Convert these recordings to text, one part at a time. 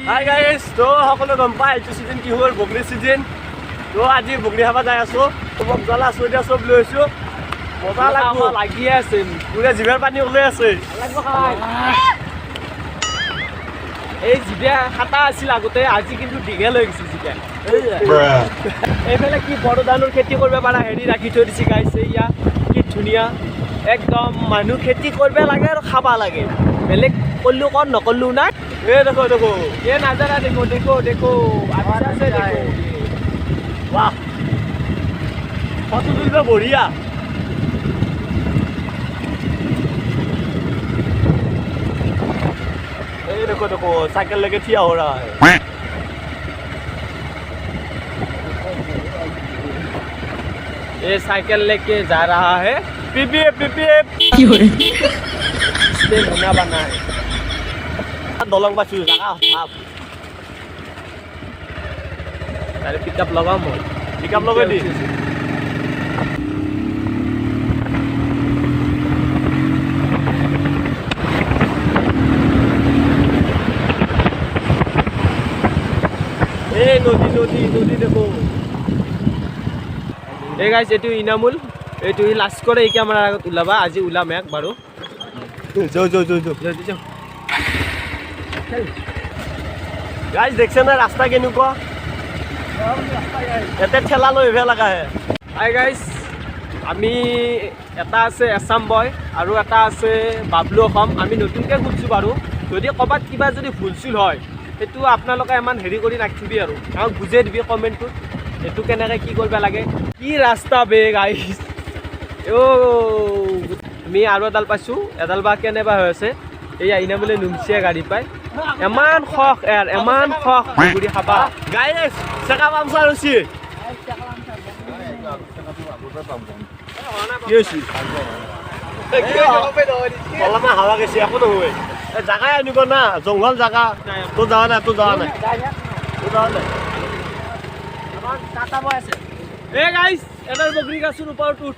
Hi guys, তো সকলো গম পাই এইটো সিজন কি হ'ল বগলি সিজন। তো আজি বগলি খাবা যাই আছো। তোমাক জ্বলা চৈদা সব লৈ আছো। মজা লাগি আছে। পুৰা জিভাৰ পানী ওলাই আছে। লাগব খাই। এই জিভা খাটা আছিল আগতে আজি কিন্তু দীঘল হৈ গৈছে জিভা। এইফালে কি বড় ধানৰ খেতি কৰিব পাৰা হেৰি ৰাখি থৈ দিছে গাইছে ইয়া কি ধুনীয়া একদম মানুহ খেতি কৰিব লাগে আৰু খাবা লাগে বেলেগ কল্লু কন নকল্লু না এ দেখো দেখো ये नजारा देखो देखो देखो अच्छा से देखो वाह फोटो तुलबे बढ़िया ये देखो देखो साइकिल लेके ठिया हो रहा है ये साइकिल लेके जा रहा है पीपीएफ इसलिए बना बना है दलंग पाछु जागा भाब अरे पिकअप लगाओ मैं पिकअप लगा दी ए नदी नदी नदी देखो ए गाइस एटु इनामुल एटु लास्ट करे एके हमरा আগত উলাবা আজি উলাম এক বাৰো যাও যাও যাও যাও যাও गाइस देखছে না রাস্তা কেনুকা এতে ঠেলা লৈ ভে লাগা হে হাই গাইস আমি এটা আছে আসাম বয় আৰু এটা আছে বাবলু অসম আমি নতুনকে খুলছো বাৰু যদি কবাত কিবা যদি ভুলছিল হয় এটু আপোনালোকে এমান হেৰি কৰি ৰাখিবি আৰু আমাক বুজাই দিবি কমেন্টত এটু কেনেকৈ কি কৰিব লাগে কি ৰাস্তা বে গাইস ও আমি আৰু এডাল পাইছো এডাল বা কেনেবা হৈ আছে এই আইনা বলে নুমচিয়া গাড়ী পায় এমান খখ এৰ এমান খখ গুড়ি খাবা গাইস চাকা পামচাৰ হৈছে কি হৈছে অলপমান হাৱা গৈছে একো নহয় জাগাই আনিব না জংঘল জাগা তো যাৱা নাই তো যাৱা নাই আমাৰ টাটা বয় আছে এ গাইস এডাল বগৰী গাছৰ ওপৰত উঠ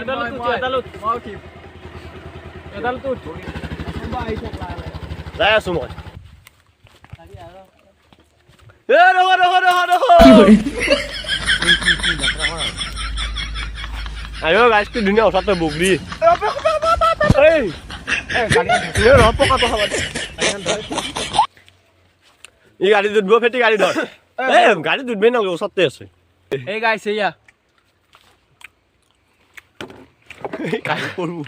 এডাল উঠ যাই আছো মই এ ৰহ আয়ো গাইস কি ধুনীয়া উঠাতে বগৰী এই এই গাড়ী দুধব ফেটি গাড়ী ধৰ এই গাড়ী দুধবে না ওচৰতে আছে এই গাইছ এয়া গাড়ী পড়ব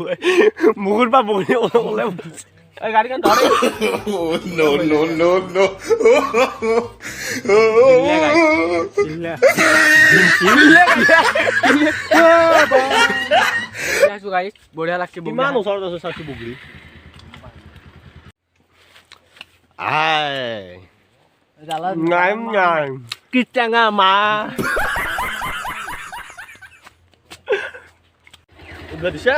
মুগুৰ পা বগৰী ওলাই এই গাড়ীখন ধৰে নো নো নো নো গাইছ বঢ়িয়া লাগছে কিমান ওচৰত আছে চাচি বগৰী আই নাইম নাইম কি টেঙা মা দিছা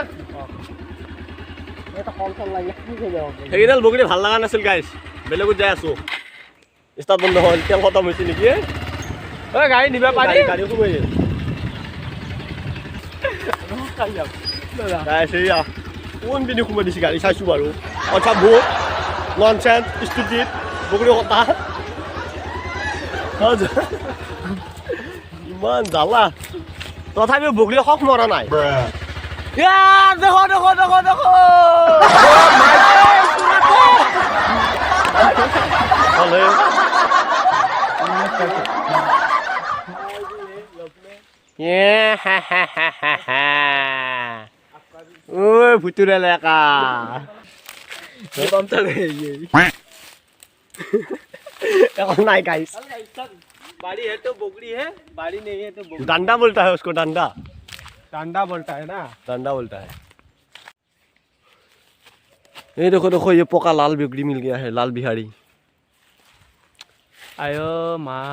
সেইডাল বগৰী ভাল লগা নাছিল গাইছ বেলেগত যাই আছো ষ্টাৰ্ট বন্ধ হ'ল তেল খতম হৈছে নেকি ঐ গাড়ী নিবা পাৰি গাড়ী সোমাই কোন পিনে সোমাই দিছে গাড়ী চাইছো বাৰু আচ্ছা বহুত ননচেন্স ষ্টুপিড বগৰী কটা ইমান জ্বালা তথাপিও বগৰী শখ মৰা নাই দেখো দেখো দেখো দেখো ভুতুরে লেখা এখন নাই गाइस बाड़ी है तो बोगड़ी है बाड़ी नहीं है तो डंडा बोलता है उसको डंडा डंडा बोलता है ना डंडा बोलता है ये देखो देखो ये पोका लाल बोगड़ी मिल गया है लाल बिहारी आयो माँ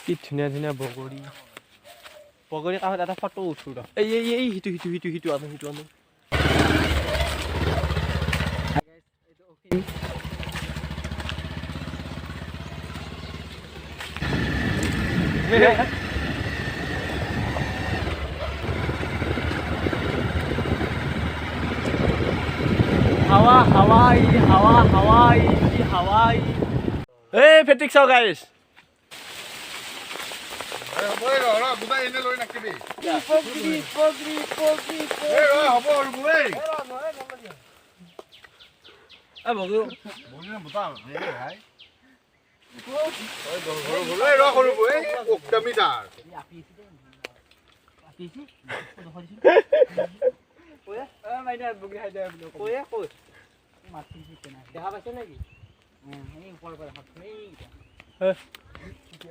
কি ধুনীয়া ধুনীয়া বগৰী বগৰী কাষত এটা ফটো উঠো ৰ এই হিটু হিটু হিটু হিটু আনো হিটু আনো হাওয়া হাওয়াই হাওয়া হাওয়াই হাওয়াই এই ফেটিক চাও গাইছ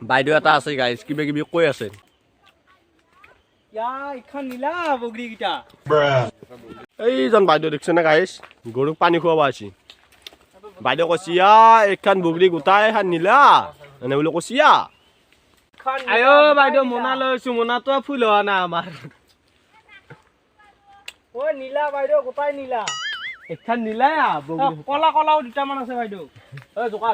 বাইদেউ এটা আছে গাইছ কিবা কিবি কৈ আছে এইজন বাইদেউ দেখছে না গাইছ গৰুক পানী খুৱাব আছে বাইদেউ কৈছে এইখন বগৰী গোটাই এখন নীলা এনে বুলি কৈছে আয়ো বাইদেউ মোনা লৈছো মোনাটো ফুল হোৱা নাই আমাৰ নীলা বাইদেউ গোটাই নীলা এইখন নীলা কলা কলাও দুটামান আছে বাইদেউ জোকা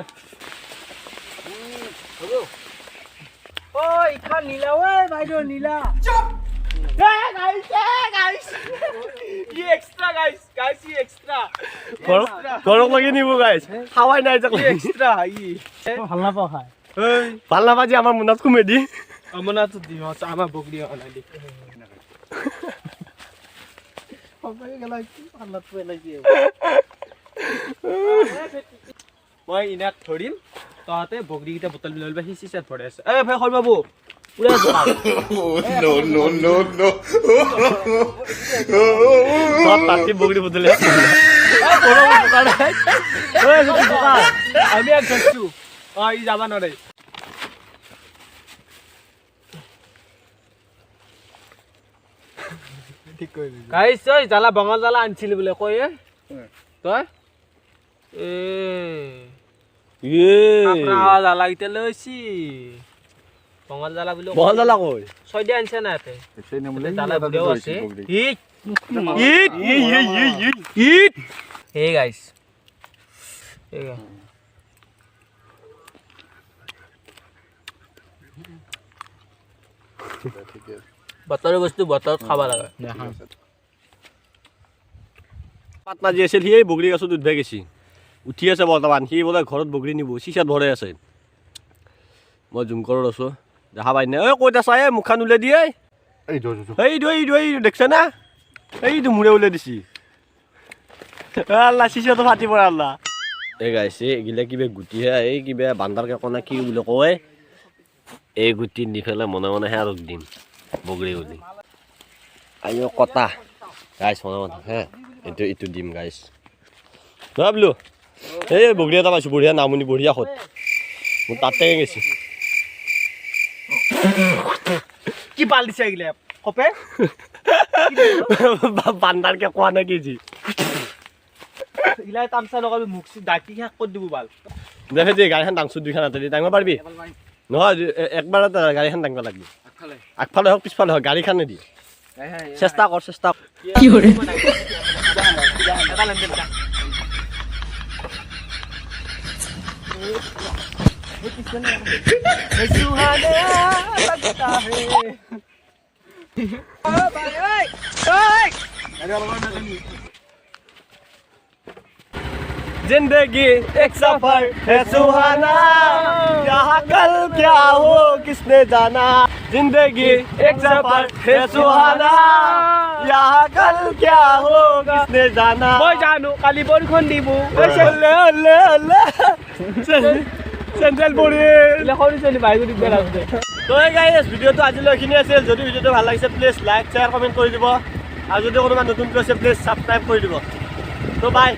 এইখন নীলা বাইদেউ নীলা ঘৰক লাগি নিব গাইছ খাৱাই নাই ভাল নাপাজি আমাৰ মোনাত সোমাই দি মোনাটো দিম আমাৰ বগৰী অনাই দি মই ইনাক ধৰিম তহঁতে বগৰীকেইটা বটল বিলাব সি চিচাত ভৰাই আছে ভাই সৰু বাবু বগৰী বটল আমি এক ধৰছো ই যাবা নোৱাৰে গাইছ জ্বালা বঙাল জ্বালা আনিছিলি বোলে কয় তই জ্বালা কেইটা লৈছি বঙাল জ্বালা বুলি বঙাল জ্বালা কয় ছয় দিয়া আনিছে না ইয়াতে জ্বালা বুঢ়াও আছে হে গাইছ বতৰৰ বস্তু বতৰত খাব লাগে পাটনা যি আছিল সি বগৰী গছত উঠবে গেছি উঠি আছে বৰ্তমান সি বোলে ঘৰত বগৰী নিব চিচাত ভৰাই আছে মই জুমকৰত আছো দেখা পাই নে ক'ত আছা মুখখন উলিয়াই দিয়ে এইটো দেখছে না এইটো মূৰে উলিয়াই দিছি আল্লাহ চিচাটো ফাটি পৰে আল্লাহ এই গাইছে এইগিলা কিবা গুটিহে এই কিবা বান্দাৰ কাকনা কি বুলি কয় এই গুটি নি পেলাই মনে মনেহে আৰু দিম বগৰী বুলি আইও কটা গাইছ মনে মনে হে এইটো দিম গাইছ ভাবলো এই বগৰী এটা পাইছোঁ বঢ়িয়া নামনি বঢ়িয়া সত মোৰ তাতে গেছি কি পাল দিছে এইগিলা কপে বান্দাৰকে কোৱা নে কি যি ইলাই তামচা লগাবি মুখ ডাকি শেষ কৰি দিব ভাল দেখে যে গাড়ীখন ডাংচুৰ দুইখন হাতেদি দাঙিব পাৰিবি নহয় একবাৰ গাড়ীখন দাঙিব লাগিব আগফালে হওক পিছফালে হওক গাড়ীখন নিদি চেষ্টা কৰ जिंदगी एक सफर है सुहाना यहाँ कल क्या हो किसने जाना जिंदगी एक सफर है सुहाना यहाँ कल क्या हो किसने जाना মই জানো কালি বৰষুণ দিব চেন্ডেল পৰি লেখৰি চলি ভাই গুটি বেলা আছে তো গাইস ভিডিওটো আজিলৈ এইখিনি আছিল যদি ভিডিওটো ভাল লাগিছে প্লিজ লাইক শেয়াৰ কমেন্ট কৰি দিব আৰু যদি কোনোবা নতুন আছে প্লিজ সাবস্ক্ৰাইব কৰি দিব তো বাই